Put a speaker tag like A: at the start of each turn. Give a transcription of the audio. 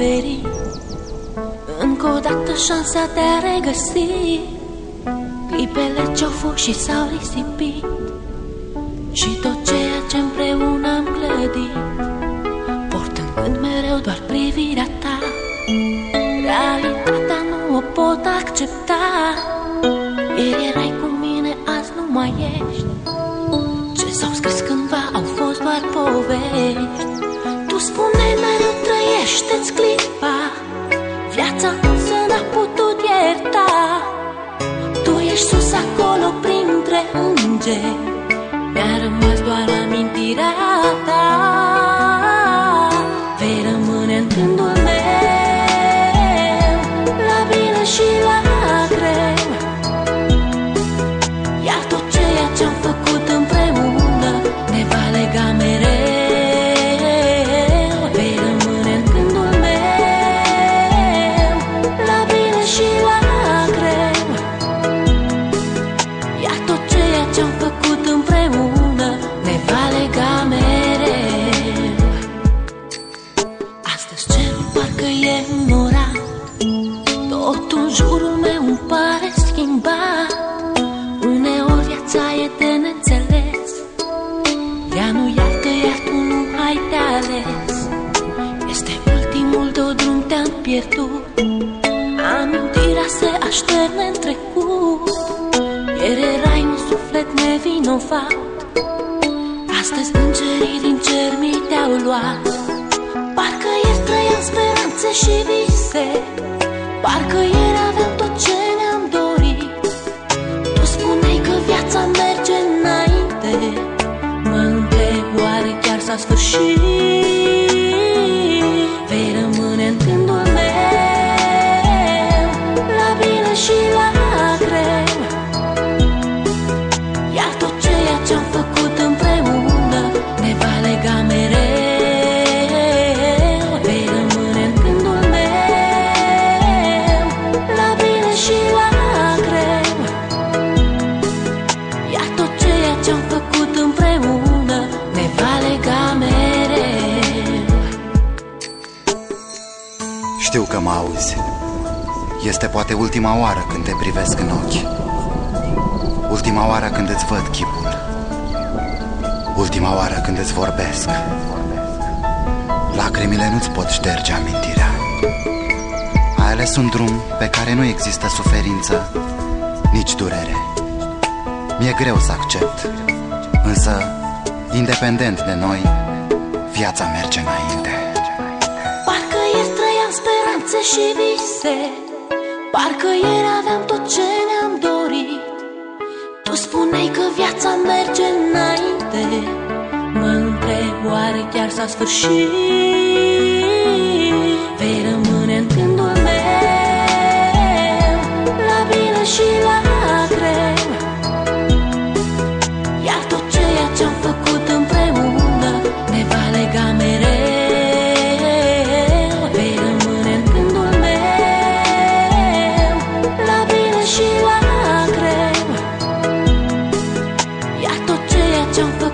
A: oferi încă o dată șansa de a regăsi clipele ce-au fost și s-au risipit și tot ceea ce împreună am clădit, portând în mereu doar privirea ta. Realitatea nu o pot accepta. Ieri erai cu mine, azi nu mai ești. Ce s-au scris cândva au fost doar povești. Tu spuneai mereu trăiește-ți clipa, viața însă n-a putut ierta. Tu ești sus acolo printre îngeri, mi-a rămas doar amintirea ta. Vei rămâne în gândul meu, la bine și la greu. Iar tot ceea ce-am făcut împreună ne va lega mereu. Vei rămâne în gândul meu, la bine și la greu. Iar tot ceea ce-am făcut împreună ne va lega mereu. Astăzi cerul parcă e înorat, totul în jurul meu îmi pare schimbat. Uneori viața e de neînțeles, ea nu iartă, iar tu nu ai de ales. Este ultimul tău drum, te-am pierdut, amintirea se așterne în trecut. Ieri erai un suflet nevinovat, astăzi îngerii din cer mi te-au luat. Parcă ieri trăiam speranțe și vise, parcă ieri aveam tot ce ne-am dorit. Tu spuneai că viața merge înainte, mă întreb oare chiar s-a sfârșit. Vei rămâne în gândul meu, la bine și la greu. Iar tot ceea ce-am făcut împreună ne va lega mereu. Vei rămâne în gândul meu, la bine și la greu. Iar tot ceea ce-am făcut împreună ne va lega mereu.
B: Știu că mă auzi. Este poate ultima oară când te privesc în ochi, ultima oară când îți văd chipul, ultima oară când îți vorbesc. Lacrimile nu-ți pot șterge amintirea. Ai ales un drum pe care nu există suferință, nici durere. Mi-e greu să accept, însă, independent de noi, viața merge înainte.
A: Parcă ieri trăiam speranțe și vise, parcă ieri aveam tot ce ne-am dorit. Tu spuneai că viața merge înainte, mă întreb oare chiar s-a sfârșit. Vei rămâne în gândul meu, la bine și la greu. Iar tot ceea ce-am făcut împreună ne va lega mereu. Vei rămâne în gândul meu, la bine și la greu. Iar tot ceea ce-am făcut